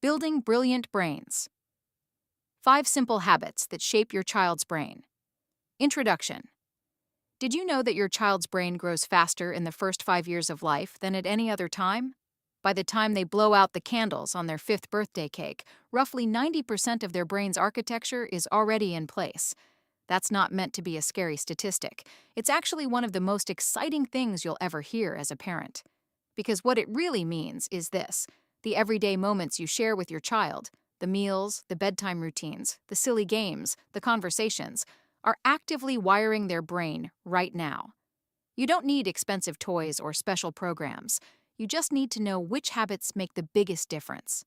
Building brilliant brains. 5 simple habits that shape your child's brain. Introduction. Did you know that your child's brain grows faster in the first 5 years of life than at any other time? By the time they blow out the candles on their 5th birthday cake, roughly 90% of their brain's architecture is already in place. That's not meant to be a scary statistic. It's actually one of the most exciting things you'll ever hear as a parent. Because what it really means is this: the everyday moments you share with your child, the meals, the bedtime routines, the silly games, the conversations, are actively wiring their brain right now. You don't need expensive toys or special programs. You just need to know which habits make the biggest difference.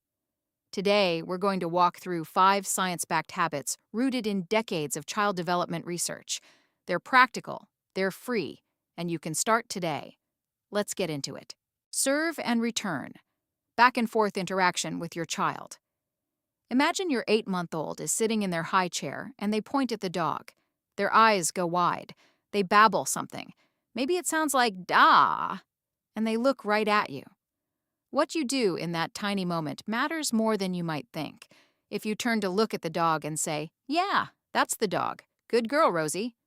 Today, we're going to walk through 5 science-backed habits rooted in decades of child development research. They're practical, they're free, and you can start today. Let's get into it. Serve and return. Back and forth interaction with your child. Imagine your 8-month-old is sitting in their high chair and they point at the dog. Their eyes go wide. They babble something. Maybe it sounds like "da," and they look right at you. What you do in that tiny moment matters more than you might think. If you turn to look at the dog and say, "Yeah, that's the dog. Good girl, Rosie,"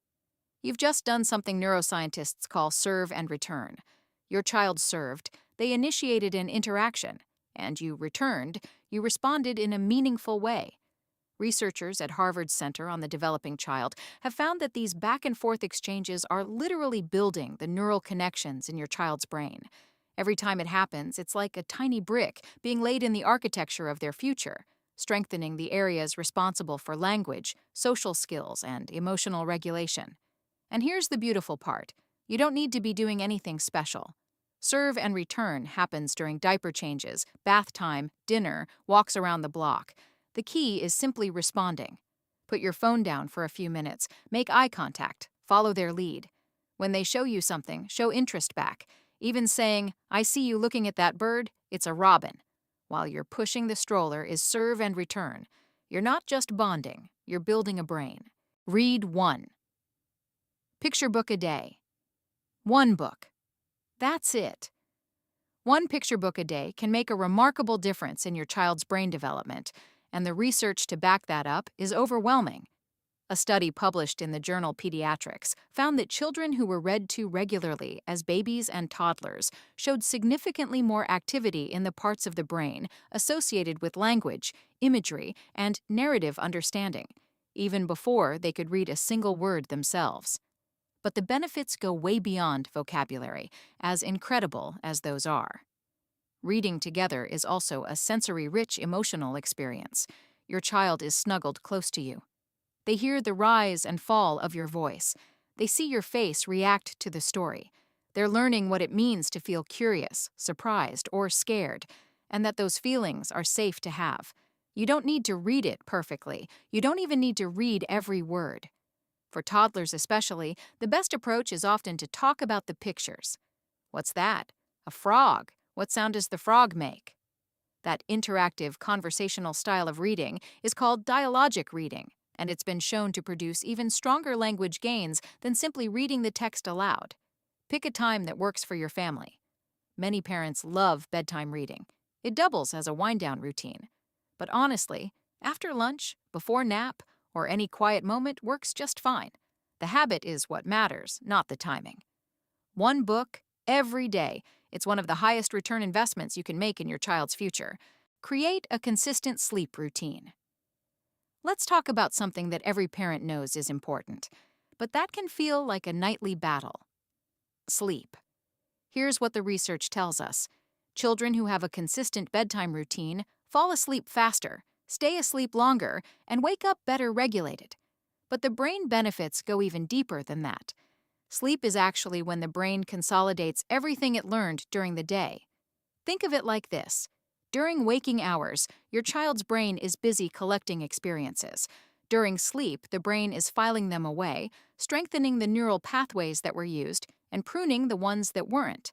you've just done something neuroscientists call serve and return. Your child served, they initiated an interaction, and you returned, you responded in a meaningful way. Researchers at Harvard's Center on the Developing Child have found that these back-and-forth exchanges are literally building the neural connections in your child's brain. Every time it happens, it's like a tiny brick being laid in the architecture of their future, strengthening the areas responsible for language, social skills, and emotional regulation. And here's the beautiful part: you don't need to be doing anything special. Serve and return happens during diaper changes, bath time, dinner, walks around the block. The key is simply responding. Put your phone down for a few minutes, make eye contact, follow their lead. When they show you something, show interest back. Even saying, "I see you looking at that bird, it's a robin," while you're pushing the stroller is serve and return. You're not just bonding, you're building a brain. Read 1. Picture book a day. 1 book. That's it. 1 picture book a day can make a remarkable difference in your child's brain development, and the research to back that up is overwhelming. A study published in the journal Pediatrics found that children who were read to regularly as babies and toddlers showed significantly more activity in the parts of the brain associated with language, imagery, and narrative understanding, even before they could read a single word themselves. But the benefits go way beyond vocabulary, as incredible as those are. Reading together is also a sensory-rich emotional experience. Your child is snuggled close to you. They hear the rise and fall of your voice. They see your face react to the story. They're learning what it means to feel curious, surprised, or scared, and that those feelings are safe to have. You don't need to read it perfectly. You don't even need to read every word. For toddlers especially, the best approach is often to talk about the pictures. What's that? A frog. What sound does the frog make? That interactive, conversational style of reading is called dialogic reading, and it's been shown to produce even stronger language gains than simply reading the text aloud. Pick a time that works for your family. Many parents love bedtime reading. It doubles as a wind-down routine. But honestly, after lunch, before nap, or any quiet moment works just fine. The habit is what matters, not the timing. 1 book, every day. It's one of the highest return investments you can make in your child's future. Create a consistent sleep routine. Let's talk about something that every parent knows is important, but that can feel like a nightly battle. Sleep. Here's what the research tells us. Children who have a consistent bedtime routine fall asleep faster, stay asleep longer, and wake up better regulated. But the brain benefits go even deeper than that. Sleep is actually when the brain consolidates everything it learned during the day. Think of it like this. During waking hours, your child's brain is busy collecting experiences. During sleep, the brain is filing them away, strengthening the neural pathways that were used, and pruning the ones that weren't.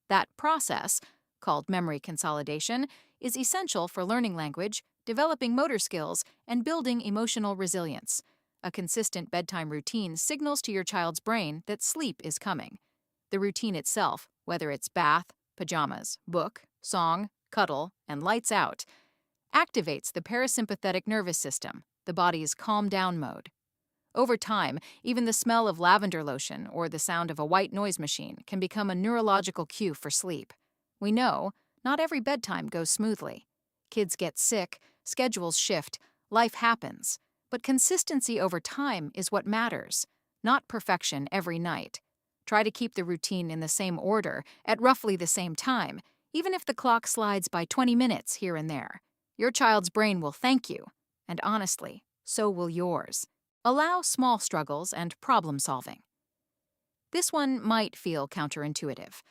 That process, called memory consolidation, is essential for learning language, developing motor skills, and building emotional resilience. A consistent bedtime routine signals to your child's brain that sleep is coming. The routine itself, whether it's bath, pajamas, book, song, cuddle, and lights out, activates the parasympathetic nervous system, the body's calm down mode. Over time, even the smell of lavender lotion or the sound of a white noise machine can become a neurological cue for sleep. We know not every bedtime goes smoothly. Kids get sick, schedules shift, life happens. But consistency over time is what matters, not perfection every night. Try to keep the routine in the same order at roughly the same time, even if the clock slides by 20 minutes here and there. Your child's brain will thank you, and honestly, so will yours. Allow small struggles and problem solving. This one might feel counterintuitive,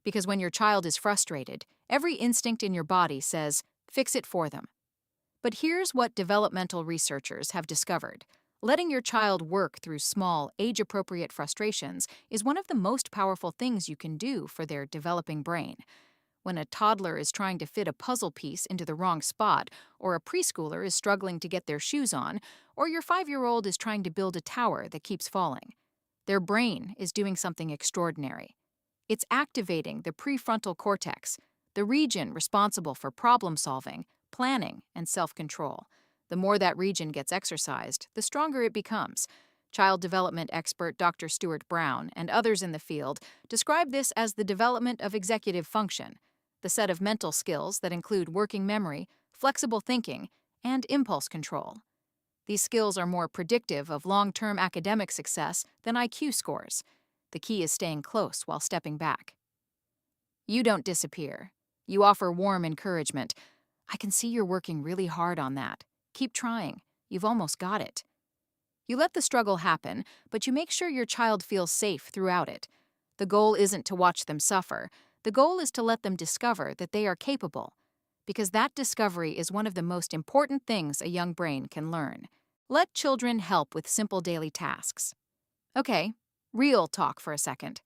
because when your child is frustrated, every instinct in your body says, fix it for them. But here's what developmental researchers have discovered. Letting your child work through small, age-appropriate frustrations is one of the most powerful things you can do for their developing brain. When a toddler is trying to fit a puzzle piece into the wrong spot, or a preschooler is struggling to get their shoes on, or your 5-year-old is trying to build a tower that keeps falling, their brain is doing something extraordinary. It's activating the prefrontal cortex, the region responsible for problem-solving, planning, and self-control. The more that region gets exercised, the stronger it becomes. Child development expert Dr. Stuart Brown and others in the field describe this as the development of executive function, the set of mental skills that include working memory, flexible thinking, and impulse control. These skills are more predictive of long-term academic success than IQ scores. The key is staying close while stepping back. You don't disappear. You offer warm encouragement. I can see you're working really hard on that. Keep trying. You've almost got it. You let the struggle happen, but you make sure your child feels safe throughout it. The goal isn't to watch them suffer. The goal is to let them discover that they are capable, because that discovery is one of the most important things a young brain can learn. Let children help with simple daily tasks. Okay, real talk for a second.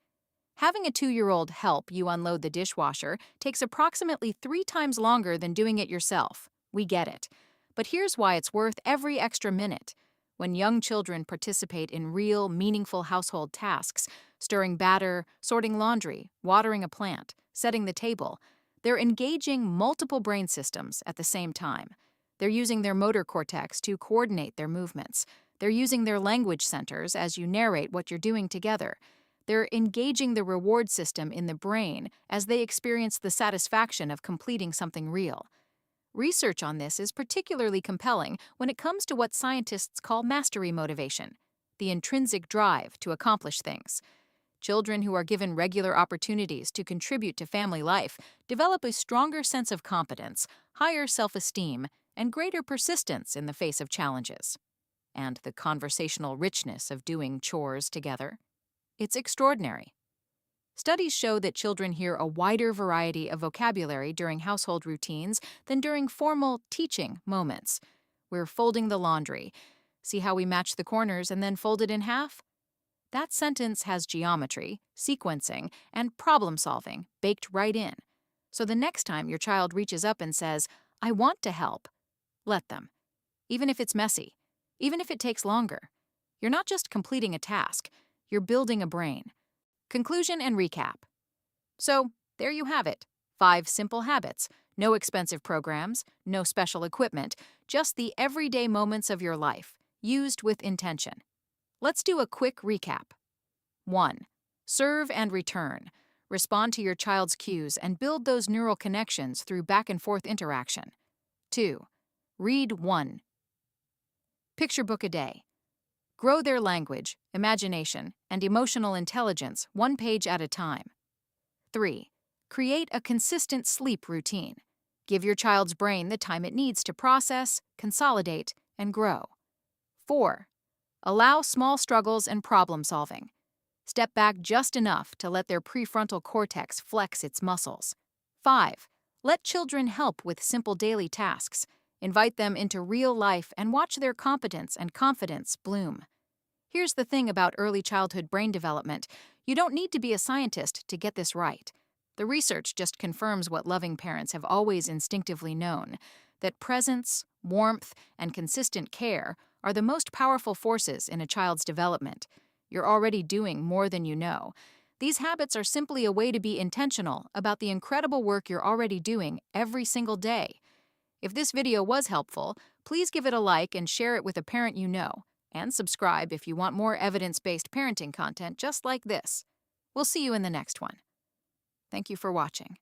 Having a 2-year-old help you unload the dishwasher takes approximately 3 times longer than doing it yourself. We get it. But here's why it's worth every extra minute. When young children participate in real, meaningful household tasks, stirring batter, sorting laundry, watering a plant, setting the table, they're engaging multiple brain systems at the same time. They're using their motor cortex to coordinate their movements. They're using their language centers as you narrate what you're doing together. They're engaging the reward system in the brain as they experience the satisfaction of completing something real. Research on this is particularly compelling when it comes to what scientists call mastery motivation, the intrinsic drive to accomplish things. Children who are given regular opportunities to contribute to family life develop a stronger sense of competence, higher self-esteem, and greater persistence in the face of challenges. And the conversational richness of doing chores together. It's extraordinary. Studies show that children hear a wider variety of vocabulary during household routines than during formal teaching moments. We're folding the laundry. See how we match the corners and then fold it in half? That sentence has geometry, sequencing, and problem-solving baked right in. So the next time your child reaches up and says, "I want to help," let them. Even if it's messy, even if it takes longer. You're not just completing a task, you're building a brain. Conclusion and recap. So, there you have it. 5 simple habits. No expensive programs, no special equipment, just the everyday moments of your life, used with intention. Let's do a quick recap. 1. Serve and return. Respond to your child's cues and build those neural connections through back-and-forth interaction. 2. Read 1. Picture book a day. Grow their language, imagination, and emotional intelligence 1 page at a time. 3. Create a consistent sleep routine. Give your child's brain the time it needs to process, consolidate, and grow. 4. Allow small struggles and problem solving. Step back just enough to let their prefrontal cortex flex its muscles. 5. Let children help with simple daily tasks. Invite them into real life and watch their competence and confidence bloom. Here's the thing about early childhood brain development. You don't need to be a scientist to get this right. The research just confirms what loving parents have always instinctively known, that presence, warmth, and consistent care are the most powerful forces in a child's development. You're already doing more than you know. These habits are simply a way to be intentional about the incredible work you're already doing every single day. If this video was helpful, please give it a like and share it with a parent you know, and subscribe if you want more evidence-based parenting content just like this. We'll see you in the next one. Thank you for watching.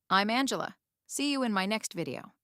I'm Angela. See you in my next video.